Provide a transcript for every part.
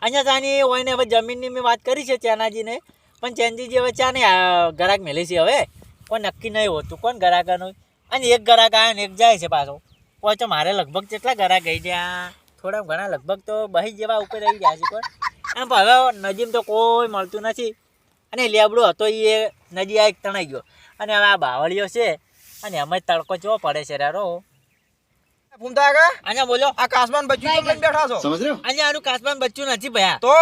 અહીંયા તાની હોય ને હવે જમીનની મેં વાત કરી છે ચેનાજીને, પણ ચેનજીજી હવે ચા ને ગરાક મેલે છે હવે કોઈ નક્કી નહીં હોતું કોણ ગરાકાનું. અને એક ગરાક આવ્યો ને એક જાય છે પાછો. કોઈ તો મારે લગભગ કેટલા ગરાક ગઈ ત્યાં થોડા ઘણા લગભગ તો બહી જેવા ઉપર રહી ગયા છે કોણ. આમ હવે નજીમ તો કોઈ મળતું નથી. અને લેબડો હતો એ નદી આ એક તણાઈ ગયો. અને હવે આ બાવળીઓ છે અને એમાં તડકો ચો પડે છે રારો. ફૂમતા કાકા અહીંયા બોલો. આ કાસમાન બચ્ચું તો લઈને બેઠા છો. समझ रहे हो? અહીંયા આરું કાસમાન બચ્ચું નથી ભયા. તો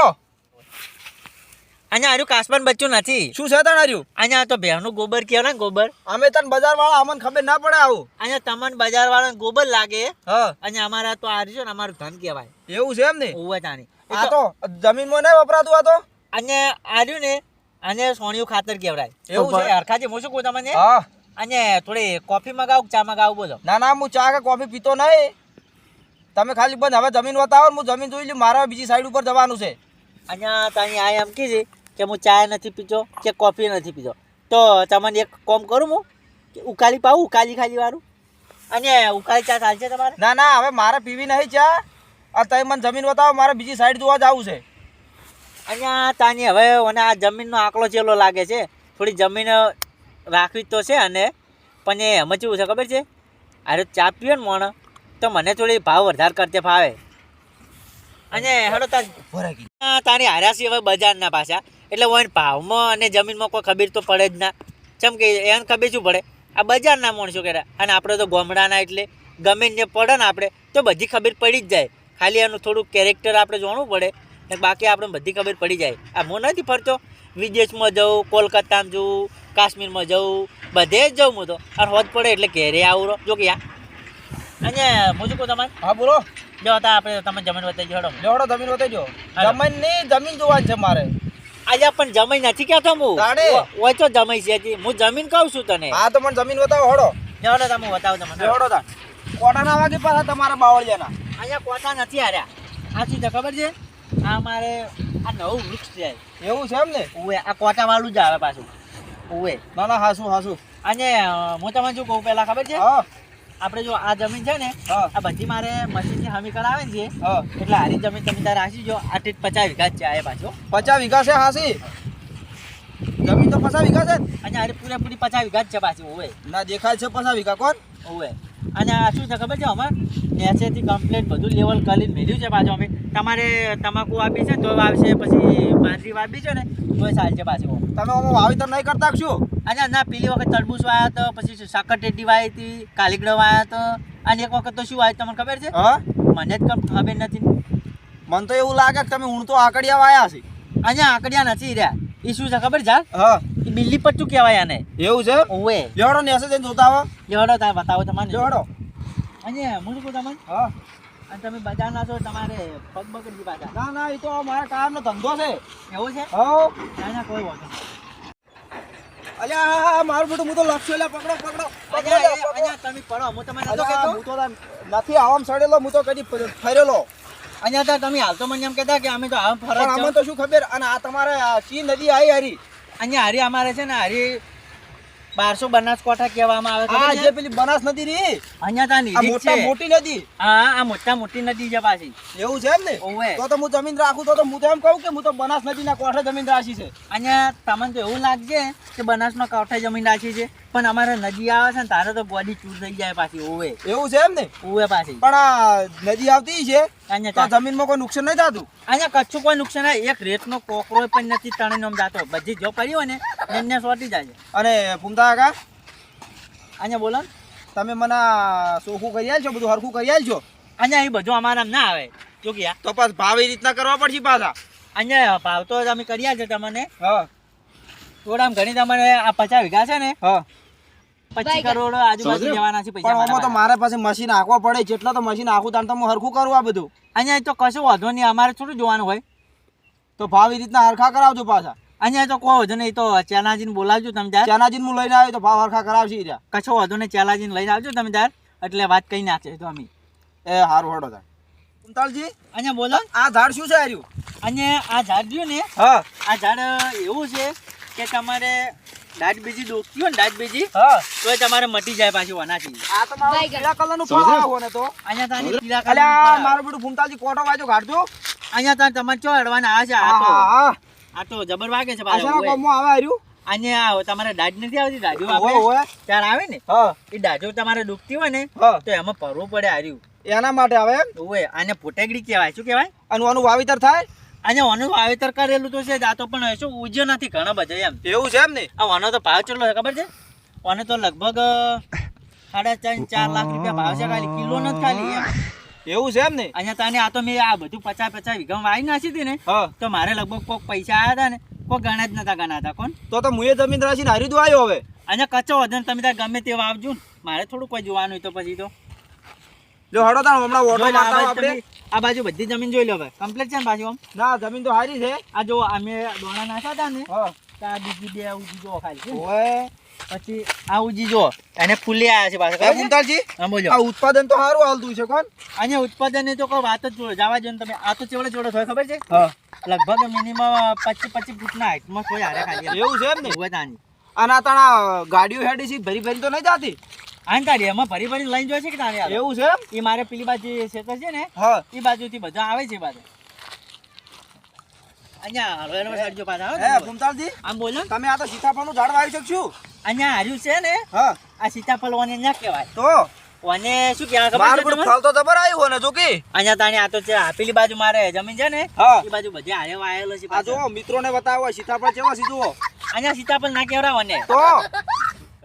અહીંયા આરું કાસમાન બચ્ચું નથી. શું છે તાણ હાર્યું? અહીંયા તો ભેંનું ગોબર કહેવાય ને ગોબર. અમે તને બજાર વાળા અમને ખબર ના પડે આવું. અહીંયા તમને બજાર વાળા ગોબર લાગે. હા અને અમારા તો આ રહ્યું ને અમારું ધન કહેવાય. એવું છે એમ ને? ઓવે તાની આ તો જમીનમાં નહીં વપરાતું આ તો. અને આ રહ્યું ને અને સોનિયું ખાતર કહેવાય. એવું છે? હરખાજી હું શું કહું તમને હા અને થોડી કોફી મગાવું ચા મગાવું બોલો. ના ના હું ચા કે કોફી પીતો નહીં. તમે ખાલી બંધ હવે જમીન બતાવો હું જમીન જોઈ લઉં. મારે બીજી સાઈડ ઉપર જવાનું છે. અહીંયા તાની આ એમ કીધી કે હું ચા નથી પીતો કે કોફી નથી પીતો. તો તમને એક કોમ કરું હું કે ઉકાળી પાવું ઉકાળી ખાલી વાળું. અને ઉકાળી ચા ચાલશે તમારે? ના ના હવે મારે પીવી નહીં ચા. આ તમે મને જમીન બતાવો મારે બીજી સાઈડ જોવા જવું છે. અહીંયા તાની હવે મને આ જમીનનો આંકડો ચેલો લાગે છે. થોડી જમીન રાખવી તો છે. અને પણ એમાં કેવું છે ખબર છે, અરે ચા પીવે ને મોણ તો મને થોડી ભાવ વધારે કરતે ફાવે. અને હેડો તારી હાર્યા છે હવે બજારના પાછા એટલે હોય ભાવમાં અને જમીનમાં કોઈ ખબર તો પડે જ ના. ચમ કે એને ખબર શું પડે આ બજારના માણસો કર્યા. અને આપણે તો ગામડાના એટલે ગમે ને પડે ને આપણે તો બધી ખબર પડી જ જાય. ખાલી એનું થોડું કેરેક્ટર આપણે જાણવું પડે ને બાકી આપણે બધી ખબર પડી જાય. આ હું નથી ફરતો વિદેશમાં જાઉં, કોલકાતામાં જઉં, કાશ્મીરમાં જાઉં, બધે જ જાઉં હું તો. અને હોજ પડે એટલે ઘેરે આવું જો કે યા. અને હું શું કહું તમારે? હા બોલો. જો હતા આપણે તમે જમીન બતાવી હેડો. લેવડો જમીન બતાવજો. જમીન ની જમીન જોવાની છે મારે. આજે પણ જમીન નથી કહેતો હું. તાણે? ઓય તો જમીન છે હજી. હું જમીન કહું છું તને. હા તો મને જમીન બતાવો હડો. હેડો તમે બતાવો તમને. લેવડો તા કોટાના વાગે પાછા તમારા બાવળિયાના. અહીંયા કોટા નથી હાર્યા. આ શું છે ખબર છે? આ મારે આ નવું વૃક્ષ છે. એવું છે એમ ને? ઓવે આ કોટા વાળું જ આવે પાછું. ઓવે ના ના હાસું હાસું. અને હું તમને શું કહું પહેલા ખબર છે? હા આપણે જો આ જમીન છે ને હા આ બધી મારે મશીનની હમી કરાવે ને છે હા. એટલે હારી જમીન તમે તારે રાખી જો. આ 50 વીઘા જ છે આ પાછો. 50 વીઘા છે હાસી જમીન તો 50 વીઘા છે ને? અને હારી પૂરેપૂરી 50 વીઘા જ છે પાછી. ઓવે ના દેખાય છે 50 વીઘા કોણ? ઓવે અને આ શું છે ખબર છે અમારે નેચેથી કમ્પ્લેટ બધું લેવલ કરીને મેળ્યું છે પાછું. અમે તમારે તમાકુ આપી છે તો આવશે, પછી બાજરી વાપી છે ને તોય ચાલશે પાછું. તમે આમાં વાવેતર નહીં કરતા કે શું? અને ના પેલી વખત તરબૂચ વાયા તો પછી સાકર ટેટી વાવી હતી, કાલીગડો વાયા તો. અને એક વખત તો શું વાવ્યું તમને ખબર છે? હા મને જ ખબર નથી. મને તો એવું લાગે કે તમે ઊણ તો આકડિયા વાયા છે. અહીંયા આંકડિયા નથી રહ્યા. એ શું છે ખબર છે? હા એ બિલ્લી પટ્ટું કહેવાય આને. એવું છે? ઓવે લેવડો નેસે જઈને જોતા આવો. લેવડો તાર બતાવો તમારે. લેવડો. અને હું શું કહું તમને, હા અને તમે બજારના છો તમારે પગ બગડી પાછા. ના ના એ તો મારા કામનો ધંધો છે. એવું છે? હા ના ના કોઈ વાંધો નહીં. અલ્યા મારું બેટું હું તો લક્ષ્ય લે પકડો પકડો અહીંયા તમે પડો. હું તમને નતો કહેતો. હું તો નથી આવામ સડેલો હું તો કદી ફરેલો. અહીંયા તો તમે હાલ તો મને એમ કહેતા કે અમે તો આમ પણ ફરજ અમને તો શું ખબર. અને આ તમારે સી નદી આવી હારી. અહીંયા હારી અમારે છે ને હારી 1200 બનાસકાંઠા કહેવામાં આવે આ છે. જે પેલી બનાસ નદી રી અહીંયા તા આ નીડી મોટા છે. મોટી નદી. હા આ મોટી નદી છે પાછી. એવું છે એમ ને? ઓવે તો હું જમીન રાખું તો હું તો એમ કહું કે હું તો બનાસ નદીના કોઠે જમીન રાખી છે. અહીંયા તમને તો એવું લાગશે કે બનાસમાં કાંઠે જમીન રાખી છે, પણ અમારે નદી આવે છે ને તારે તો બોડી ચૂર થઈ જાય પાછી. ઓવે એવું છે એમ ને? ઓવે પાછી પણ આ નદી આવતી છે અહીંયા તો જમીનમાં કોઈ નુકસાન નહીં થતું? અહીંયા કચ્છું કોઈ નુકસાન નહીં. એક રેતનો કોકરો પણ નથી તણે નમ જાતો. બધી જો પડી હોય ને એને સોટી જાય. અને ફૂમતા કાકા અહીંયા બોલો ને. તમે મને ચોખ્ખું કરી આલશો, બધું હરખું કરી આલશો? અહીંયા એ બધું અમારા ના આવે જો કે તો પાછ ભાવ એ રીતના કરવા પડશે પાછા. અહીંયા ભાવ તો અમે કર્યા છે તમને હા થોડા ઘણી તમારે આ 50 વીઘા છે ને હા 25 કરોડ આજુબાજુ જવાના છે પૈસા. પણ આમાં તો મારે પાસે મશીન આખવા પડે. જેટલા તો મશીન આખું તાણ તો હું હરખું કરું આ બધું. અહીંયા તો કશું વાંધો નહીં. અમારે થોડું જોવાનું હોય. તો ભાવ એ રીતના હરખા કરાવજો પાછા. અહીંયા તો કોઈ વાંધો નહીં. તો ચેલાજીને બોલાવજો તમે ત્યારે. ચાનાજીને હું લઈને આવ્યો તો ભાવ હરખા કરાવશે ઈ રહ્યા. કશો વાંધો નહીં. ચેલાજીને લઈને આવજો તમે ત્યારે એટલે વાત કઈ નાખશે તો અમે. એ હારું હડો તાર. કુંતાલજી અહીંયા બોલો. આ ઝાડ શું છે હાર્યું? અહીંયા આ ઝાડ રહ્યું ને હા આ ઝાડ એવું છે કે તમારે દાઢ બીજી દુખતી હોય ને દાઢ બીજી હા તોય તમારે મટી જાય પાછી વનાથી. આ તો મારો પીળા કલરનું ફળ આવ્યો ને તો અહીંયા તાની પીલા અલ્યા કાળા મારું બેટું ફૂમતાલજી કોટો વાજો કાઢજો અહીંયા તાન તમારે ચો અડવાના આવે છે આ તો હા આ તો જબર વાગે છે આશાના પાછો. કોમમાં આવે હાર્યું અહીંયા તમારે દાઢ નથી આવતી દાઢો ઓય આપણે ઓય ત્યારે આવે ને હા એ દાઢો તમારે દુખતી હોય ને હા તો એમાં પરવું પડે હાર્યું. એના માટે આવે એમ ઓય આને પોટેગડી કહેવાય. શું કહેવાય? આનું વાવેતર થાય અહીંયા ઓનું વાવેતર કરેલું તો છે જ. આ તો પણ શું ઉજ્યો નથી ઘણા બધા એમ. એવું છે એમ ને આ ઓનો તો ભાવ કેટલો છે ખબર છે? ઓને તો લગભગ 3.5-4 લાખ રૂપિયા ભાવ છે ખાલી કિલો નથી ખાલી એમ. એવું છે એમ ને અહીંયા તાને આ તો મેં આ બધું 50-50 વીઘામાં વાવી નાખી હતી ને હા તો મારે લગભગ કોક પૈસા આવ્યા હતા ને કોક ગણા જ નતા ગણાતા કોણ. તો મુએ જમીન રાશિને હારી દો આવ્યો હવે અહીંયા કચ્ચો વધન તમે તાર ગમે તે વાવજો ને મારે થોડું કોઈ જોવાનું હોય તો પછી તો જો હડો તાણ હમણાં ઓટો જોઈ લો, આ મારતા બાજુ આપણે તમે- આ બાજુ બધી જમીન જોઈ લો હવે કમ્પ્લીટ છે ને પાછું આમ. ના જમીન તો હારી છે આ જો અમે દોણા નાખ્યા હતા ને હા તો આ બીજી બે ઉજી જો ખાલી છે. ઓય પછી આ ઉજી જો એને ફૂલી આવ્યા છે પાછા એ ખબર છે? ફૂમતાલજી હા બોલો. આ ઉત્પાદન તો સારું હાલતું છે કોણ અહીંયા ઉત્પાદનની તો કોઈ વાત જ જોડે જવા દો ને તમે. આ તો ચેવડે ચેવડે થોય ખબર છે? હા લગભગ મિનિમમ 25 ફૂટના હાઈટમાં થોય હારે ખાલી એવું છે એમ ને હોય તાની. અને આ તાણા ગાડીઓ હેડી છે ભરી ભરી તો નહીં જાતી આને તારી એમાં ભરી ભરી લઈને જોઈ છે કે તારે એવું છે એમ એ મારે પેલી બાજુ ખેતર છે ને હા એ બાજુથી બધા આવે છે પાછા. અહીંયા હળવેનો સાઈડ જો પાછા આવે હે ને. ફૂમતાલજી આમ બોલો ને. તમે આ તો સીતાફળનું ઝાડ વાવી શકશું અહીંયા હાર્યું છે ને હા આ સીતાફળ ઓને ના કહેવાય. તો ઓને શું કહેવાય ખબર મારું છે બધું તમને? ફળ તો જબર આવ્યું હોય ને જો કે અહીંયા તાણી આ તો છે આ પેલી બાજુ મારે જમીન છે ને હા એ બાજુ બધે હારે વાયેલો છે આ પાછો. જો મિત્રોને બતાવો સીતાફળ કેવા સીધું અહીંયા સીતાફળ ના કહેવાય ઓને. તો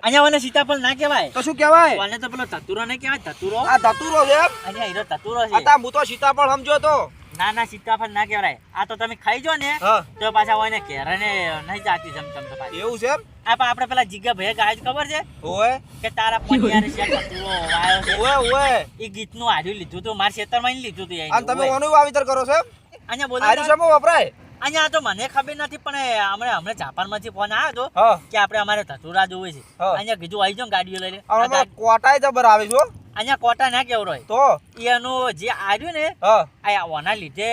અહીંયા ઓને સીતાફળ ના કહેવાય. તો શું કહેવાય ઓને તો પેલો ધતુરો નહીં કહેવાય ધતુરો. આ ધતુરો છે એમ અહીંયા હીરો ધતુરો આ છે. તા હું તો સીતાફળ સમજો તો ના ના સીતાફળ ના કહેવાય. આ તો તમે ખાઈ જો ને હા તો પાછા ઓને ઘેરને નહીં જાતી જમતમ તો પાછી. એવું છે એમ આપણે પેલા જીગા ભાઈ ગાય ખબર છે ઓય કે તારા પનિયારે છે ધતુરો વાયો છે. ઓય ઓય એ ગીતનું હાર્યું લીધું તું મારા ખેતરમાં ય લીધું તું અને અહીંયા. તમે ઓનું વાવેતર કરો છો એમ અહીંયા બોલો આરી શેમાં વપરાય અહીંયા તો મને ખબર નથી પણ હમણાં જાપાનમાંથી ફોન આવ્યો હતો હા કે આપણે અમારે ધતુરા જોવે છે. હા. અહીંયા કીધું આવી જાઓ ને ગાડીઓ લઈને. આ આમાં ગાડી- કોટાય જબર આવે છો અહીંયા કોટા ના કેવડો હોય. તો એનું જે આવ્યું ને હા આ ઓના લીધે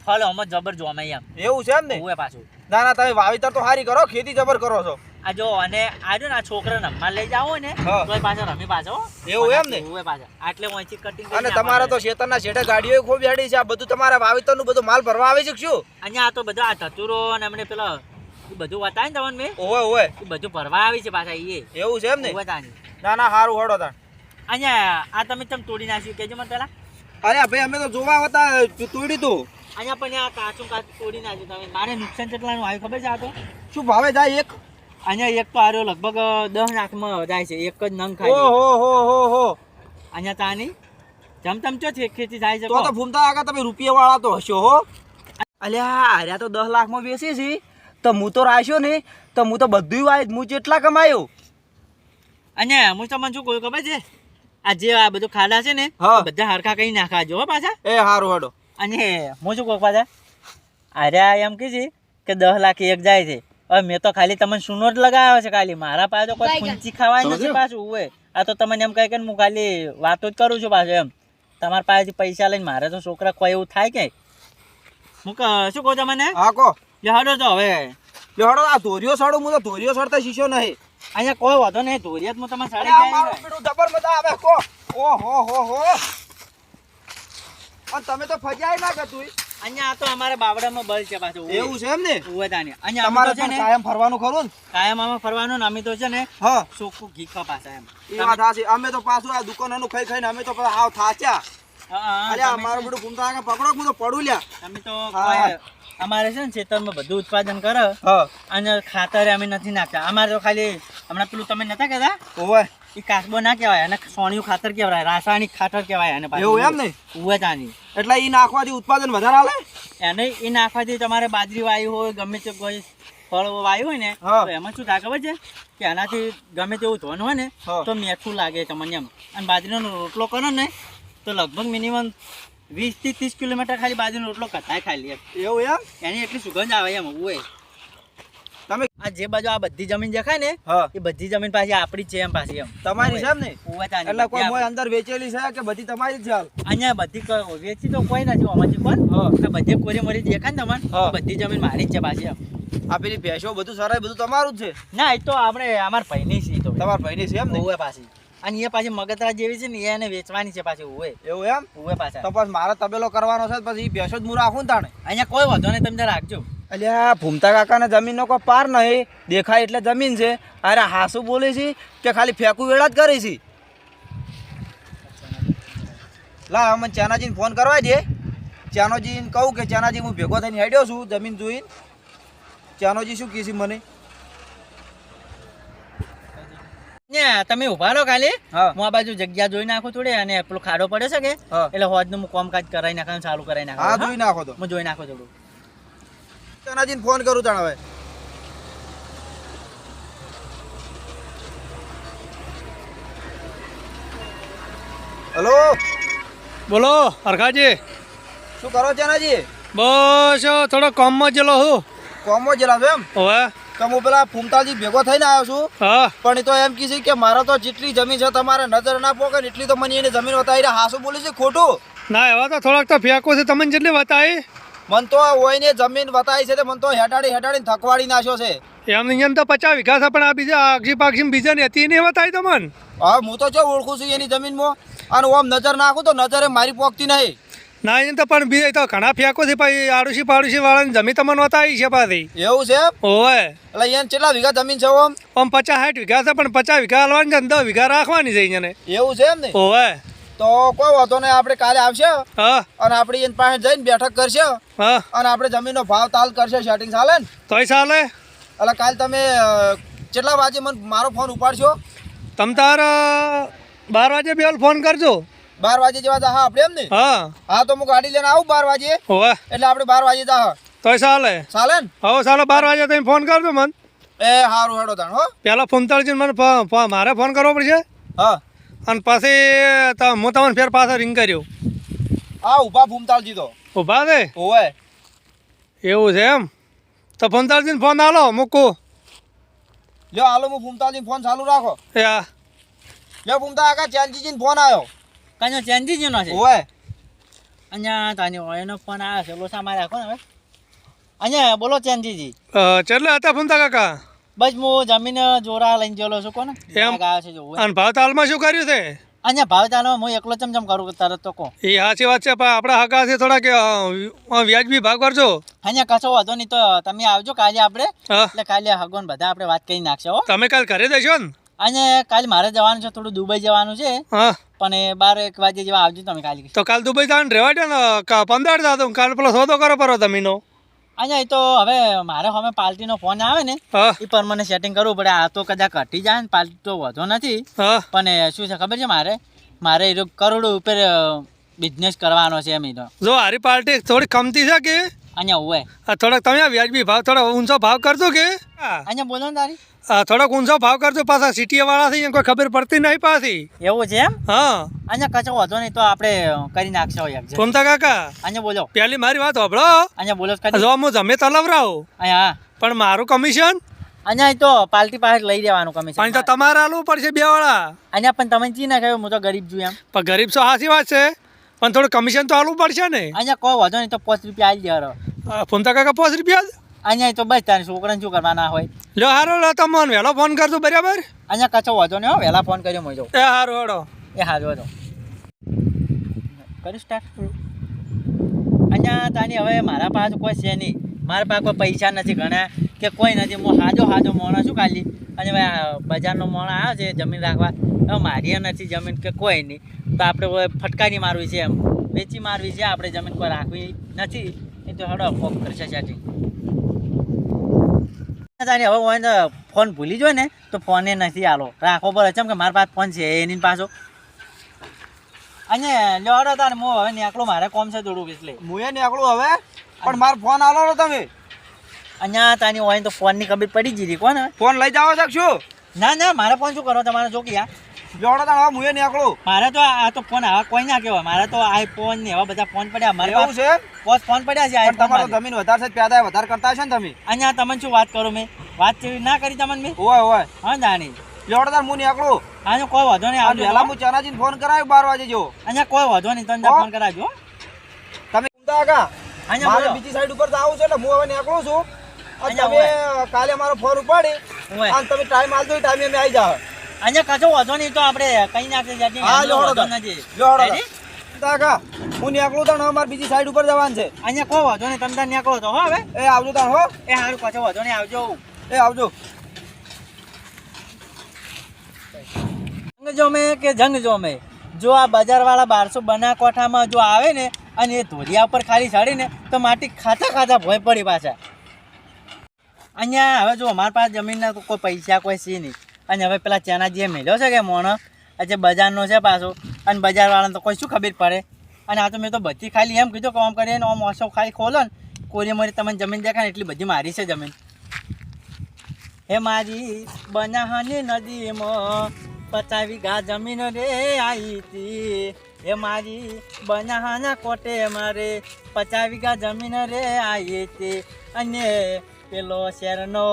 ફળ આમાં જબર જોવા એમ એવું છે એમ ને હોય પાછું. ના ના તમે વાવેતર તો સારી કરો ખેતી જબર કરો છો આ જો અને આવ્યું ને આ છોકરાને રમવા લઈ જાવ હોય ને હા. તો પાછો રમી પાછો. એવું એમ ને? હોય પાછા આટલે અહીંથી કટિંગ અને તમારે તો ખેતરના છેડે ગાડીઓ ખૂબ હેડી છે આ બધું તમારા વાવેતરનું બધું માલ ભરવા આવે છે શું અહીંયા આ તો બધા આ ધતુરો ને એમને પેલો એ બધું બતાવે ને તમને મેં ઓય ઓય એ બધું ભરવા આવી છે પાછા એ એવું છે એમ ને હોય તાની. ના ના સારું હડો તાણ અહીંયા આ તમે તમે તોડી નાખ્યું કેજો મને પેલા. અરે ભાઈ અમે તો જોવા હતા તોડી તું અહીંયા પણ આ કાચું તોડી નાખ્યું તમે. મારે નુકસાન કેટલાનું આવ્યું ખબર છે આ તો? શું ભાવે જાય એક અહીંયા એક તો આર્યો લગભગ 10 લાખમાં જાય છે એક જ નંગ ખાય. ઓહો અહીંયા તાની જમતમ ચો છે ખેતી થાય છે તો તો ભૂમતા આગળ તમે રૂપિયા વાળા તો હશો હો અલ્યા આર્યા તો 10 લાખમાં બેસી છે તો હું તો રાખ્યો ને તો હું તો બધું વાય હું જેટલા કમાયો અહીંયા હું તમને શું કહું ખબર છે આ જે આ બધું ખાડા છે ને હા. એ બધા હરખા કઈ નાખાજો હો પાછા. એ સારું હડો અને હું શું કહું પાછા આર્યા એમ કે છે કે 10 લાખ એક જાય છે. હવે મેં તો ખાલી તમને સુનો જ લગાવ્યો છે ખાલી મારા પાસે તો કોઈ ફૂંચી ખવાય નથી પાછું હોય. આ તો તમને એમ કહે કે હું ખાલી વાતો જ કરું છું પાછું એમ. તમારા પાસેથી પૈસા લઈને મારે તો છોકરા કોઈ એવું થાય કે હું શું કહું તમને હા કો હડો તો હવે લે હડો આ ધોરિયો સડો હું તો ધોરિયો સડતા શીશો નહીં અહીંયા કોઈ વાંધો નહીં ધોરિયાતમાં તમે સાડી અરે આ જાય મારું પેલું જબર મજા આવે કો ઓહો અને તમે તો ફજાય ના કે તું અહીંયા આ તો અમારે બાવડામાં બળ છે પાછું એવું છે એમ ને ઉવે તાની. અહીંયા અમે તમારે તો છે ને પણ કાયમ ફરવાનું ખરું ને કાયમ અમે ફરવાનું ને અમે તો છે ને હા ચોખ્ખું ઘી કપાસા એમ. એ વાત સાચી અમે તો પાછું આ દુકાનોનું ખાઈ ખાઈને અમે તો પાછા હાવ થાચ્યા અરે આ મારું બધું ઘૂમતા આગળ પકડો હું તો પડું લ્યા તમે તો હા. કોઈ અમારે છે ને ખેતરમાં બધું ઉત્પાદન કરે હા અને ખાતર અમે નથી નાખતા. અમારે તો ખાલી હમણાં પેલું તમે નતા કહેતા ઓવે એ કાસબો ના કહેવાય અને સોણિયું ખાતર કહેવાય રાસાયણિક ખાતર કહેવાય એને એવું એમ ને ઉવે તાની. એટલે ઈ નાખવાથી ઉત્પાદન વધારે આલે એને એ નાખવાથી તમારે બાજરી વાવી હોય ગમે તે કોઈ ફળ વાવ્યું હોય ને હા. તો એમાં શું થાય ખબર છે કે આનાથી ગમે તેવું ધોન હોય ને હા. તો મીઠું લાગે તમને એમ. અને બાજરીનો રોટલો કરો ને તો લગભગ મિનિમમ 20 થી 30 કિલોમીટર ખાલી બાજરીનો રોટલો કટાય ખાલી એમ. એવું એમ એની એટલી સુગંધ આવે એમ હોય. તમે આ જે બાજુ આ બધી જમીન દેખાય ને હા એ બધી જમીન પાછી આપણી જ છે એમ પાછી એમ. તમારી છે એમ ને ઉવે તાની એટલે કોઈ બધી મોય અંદર વેચેલી છે કે બધી તમારી જ છે હાલ? અહીંયા બધી વેચી તો કોઈ નથી આમાંથી પણ હા આ બધી કોરી મરી દેખાય ને તમને હા. બધી જમીન મારી જ છે પાછી એમ. આ પેલી ભેંસો બધું સરાય બધું તમારું જ છે? ના એ તો આપણે અમારા ભાઈની છે તો તમારા ભાઈની છે એમ ને? ઓવે પાછી અને એ પાછી મગતરા જેવી છે ને એને વેચવાની છે પાછી ઓવે એવું એમ? ઓવે પાછા તો પછી મારે તબેલો કરવાનો છે પછી ભેંસો જ હું રાખું ને તાણે. અહીંયા કોઈ વાંધો નહીં તમે રાખજો. અલ્યા ભૂમતા કાકાના જમીનનો કોઈ પાર નહીં દેખાય એટલે જમીન છે. અરે હાસુ બોલે છે કે ખાલી ફેંકું વેળા જ કરે છે. લા મને ચાનાજીને ફોન કરવા દે. ચાનોજીને કહું કે ચાનાજી હું ભેગો થઈને હેડ્યો છું જમીન જોઈને. ચાનોજી શું કહે છે મને? ને તમે ઉભા રહો ખાલી હા. હું આ બાજુ જગ્યા જોઈ નાખું થોડી અને પેલો ખાડો પડે છે કે હા. એટલે હોજનું હું કામકાજ કરાવી નાખવાનું ચાલુ કરાવી હા નાખું. જોઈ નાખો તો. હું જોઈ નાખું થોડું. ચાનાજીને ફોન કરું તાણ હવે. હલો બોલો હરખાજી. શું કરો ચાનાજી? બસ થોડો કોમમાં જેલો હું. કોમો જેલા છો એમ? હવે તો હું પેલા ફૂમતાજી ભેગો થઈને આવ્યો છું. હા પણ એ તો એમ કીધું કે મારે તો જેટલી જમીન છે તમારે નજર ના પોકે ને એટલી તો મને એની જમીન બતાવી રહ્યા. હાસું બોલે છે ખોટું? ના એવા તો થોડાક તો ફેંકો છે તમને જેટલી બતાવી મન તો હોય ને જમીન બતાવી છે તે મન તો હેડાડીને થકવાડી નાખ્યો છે. એમ અહીંયા તો 50 વીઘા છે પણ આ બીજા આગજી પાક્ષી બીજા ને હતી નહીં બતાવી તો મન. હા હું તો જો ઓળખું છું એની જમીનમાં અને ઓમ નજર નાખું તો નજરે મારી પોકતી નહીં. ના અહીંયા તો પણ બીજા તો ઘણા ફેંકો છે પછી આડોશી પાડોશી વાળાની જમીન તમને બતાવી છે પાછી. એવું છે? ઓવે એટલે એને કેટલા વીઘા જમીન છે ઓમ? આમ 50-60 વીઘા છે પણ 50 વીઘા હાલવાની છે 10 વીઘા રાખવાની છે અહીંયા. એવું છે એમ ને? ઓવે તો કોઈ વાંધો નહીં આપણે કાલે આવશે હા અને આપણે એની પાસે જઈને બેઠક કરશે હા અને આપણે જમીનનો ભાવ તાલ કરશે સેટિંગ ચાલે ને? તોય ચાલે. એટલે કાલે તમે કેટલા વાગે મને મારો ફોન ઉપાડશો? તમ તાર 12 વાગે બેલ ફોન કરજો. 12 વાગે જેવા જા હા આપણે એમ ને? હા હા તો હું ગાડી લઈને આવું 12 વાગે ઓવે એટલે આપણે 12 વાગે જા તોય ચાલે. ચાલે ને? હવે ચાલો 12 વાગે તમે ફોન કરજો મને. એ હારું હેડો તાણ હો. પહેલાં ફોનતાળજી મને મારે ફોન કરવો પડશે હા અને પછી હું તમને ફેર પાછો રિંગ કર્યો. આ ઊભા ફૂમતાળજી તો ઊભા છે ઓવે. એવું છે એમ? તો ફોનતાળજીને ફોન આલો મૂકું. લ્યો હાલો હું ફૂમતાળજીને ફોન ચાલુ રાખો. એ હા લ્યો ફૂમતા કાકા ચાંદજીજીને ફોન આવ્યો. કાંઈ ચેન્જી જેનો છે ઓવે. અહીંયા તાની એનો ફોન આવ્યો છે લોસા મારે રાખો ને હવે. અહીંયા બોલો ચેન્જીજી. ચેટલે હતા ફોનતા કાકા? બસ હું જમીન જોરા લઈને ગયેલો છું કોને એમ? આવ્યો છે જો ઓવે. અને ભાવ તાલમાં શું કર્યું છે? અહીંયા ભાવ ચાલો હું એકલો ચમચમ કરું તરત તો કહો. એ સાચી વાત છે પણ આપણા હકાથી થોડાક વ્યાજબી ભાવ કરજો. અહીંયા કશો વાંધો નહીં તો તમે આવજો કાલે આપણે હા એટલે કાલે હગોન બધા આપણે વાત કરી નાખશે હો. તમે કાલ ઘરે દેશો ને? અહીંયા કાલે મારે જવાનું છે થોડું દુબઈ જવાનું છે હા પણ 12-1 વાગે જેવા આવજો તમે કાલે. તો કાલ દુબઈ જવાનું રહેવા દે ને 15 દાદો કાલ પેલો સોદો કરો પરો તમીનો. અહીંયા એ તો હવે મારે હવે પાર્ટીનો ફોન આવે ને હા એ પર મને સેટિંગ કરવું પડે. આ તો કદાચ ઘટી જાય ને પાર્ટી તો વધો નથી હા પણ શું છે ખબર છે મારે એ કરોડો ઉપર બિઝનેસ કરવાનો છે એમ. તો જો હારી પાર્ટી થોડી કમતી છે કે અહીંયા હોય થોડાક તમે વ્યાજબી ભાવ થોડા ઊંચો ભાવ કરજો કે અહીંયા બોલો ને તારી. થોડોક ઊંચો ભાવ કરજો પાછા સિટીએ વાળા થી કોઈ ખબર પડતી નહીં પાછી. એવું છે એમ? હા અહીંયા કશો વધો નહીં તો આપણે કરી નાખશો એક ફોમતા કાકા અહીંયા બોલો. પેલી મારી વાત સાંભળો. અહીંયા બોલો જ જો હું જમે તલવરાવું અહીંયા પણ મારું કમિશન અહીંયા તો પાર્ટી પાસે લઈ દેવાનું કમિશન. પણ તો તમારે આલવું પડશે બે વાળા. અહીંયા પણ તમે ચી ના કહ્યું હું તો ગરીબ છું એમ. પણ ગરીબ છો સાચી વાત છે પણ થોડું કમિશન તો આલવું પડશે ને. અહીંયા કોઈ વધો નહીં તો 5 રૂપિયા આવી દેવાનો. ફોમતા કાકા 5 રૂપિયા જ? અહીંયા તો બસ તારે છોકરાને શું કરવાના હોય. લો હારો લો તમને વહેલો ફોન કરજો બરાબર. અહીંયા કશો વધો નહીં હો વહેલા ફોન કર્યો મોજો. એ હારું હેડો. એ હાજો હતો કરી સ્ટાર્ટ. અહીંયા તાની હવે મારા પાસે કોઈ છે નહીં. મારા પાસે કોઈ પૈસા નથી ઘણા કે કોઈ નથી. હું હાજો મોણા છું ખાલી. અને ભાઈ બજારનો મોણા આવ્યો છે જમીન રાખવા. હવે મારી નથી જમીન કે કોઈ નહીં તો આપણે ફટકારી મારવી છે એમ વેચી મારવી છે આપણે જમીન કોઈ રાખવી નથી. એ તો હડો કોક કરશે સેટિંગ. તારી હવે હોય ને ફોન ભૂલી જોય ને તો ફોને નથી આલો રાખવો પડે છે કે મારા પાસે ફોન છે એની પાછો. અને લેવાડો તારે હું હવે નીકળું મારે કોમ છે થોડુંક એટલે હું એ નીકળું હવે પણ મારો ફોન આલો ને તમે. અહીંયા તાની હોય તો ફોનની ખબર પડી જતી કોને. ફોન લઈ જાવ શકશો? ના મારે ફોન શું કરો તમારે ચોકિયા જોડો તાણ હવે હું એ નીકળું. મારે તો આ તો ફોન આવા કોઈ ના કહેવાય. મારે તો આઈફોન ને એવા બધા ફોન પડ્યા મારે એવું છે? ફોન પડ્યા છે પણ તમારો આઈફોન. જમીન વધારે છે પ્યાદા વધારે કરતા હશો ને તમે? અહીંયા તમને શું વાત કરું મેં વાત ના કરી તમને મેં. ઓય હા જાણી જોડો તાણ હું નીકળું. અહીંયા કોઈ વધો નહીં આવજો. પહેલા હું ચાનાજીને ફોન કરાવ્યો 12 વાગે જો. અહીંયા કોઈ વધો નહીં તમને ફોન કરાવજો. તમે કાકા અહીંયા મારે બોલો. બીજી સાઈડ ઉપર જાવું છે એટલે હું હવે નીકળું છું અહીંયા તમે હોય. કાલે મારો ફોન ઉપાડી હોય. અને તમે ટાઈમ આલજો એ ટાઈમે અમે આવી જાવ અહીંયા કશો વાંધો નહીં તો આપણે કઈ નાખી જતી હા, લો, વાંધો હળો. નથી. લો, હળો. Ready? કાકા હું નીકળું તો અમારે બીજી સાઈડ ઉપર જવાનું છે અહીંયા કોઈ વાંધો નહીં તમે તાર નીકળો તો હો હવે એ આવજો તાણ હો એ સારું કશો વાંધો નહીં આવજો એ આવજો જંગ જોમે કે જંગ જોમે જો આ બજારવાળા 1200 બનાસકાંઠામાં જો આવે ને અને એ ધોરિયા ઉપર ખાલી ચડી ને તો માટી ખાતા ખાતા ભોય પડી પાછા અહીંયા હવે જો અમારા પાસે જમીનના કોઈ પૈસા કોઈ છે નહીં અને હવે પેલા ચેનાજીએ મેળ્યો છે કે મોણો આજે બજારનો છે પાછો અને બજારવાળાને તો કોઈ શું ખબર પડે અને આ તો મેં તો બધી ખાલી એમ કીધું કે આમ કરીએ ને આમ ઓછો ખાલી ખોલો ને કોરી મોરી તમને જમીન દેખાય ને એટલી બધી મારી છે જમીન હે મારી બનાહાની નદીમાં 50 વીઘા જમીન રે આવી હતી હે મારી બનાહાના કોટે મારે 50 વીઘા જમીન રે આવી હતી અને પેલો શહેરનો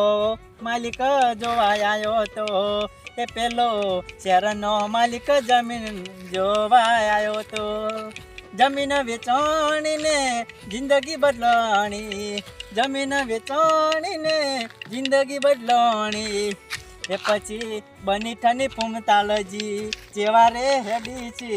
માલિક જોવા આવ્યો તો તે પેલો શહેરનો માલિક જમીન જોવા આવ્યો તો જમીન વેચાણીને જિંદગી બદલાણી જમીન વેચાણીને જિંદગી બદલાણી એ પછી બની ઠની ફૂમતાલજી જેવા રે હેડી છે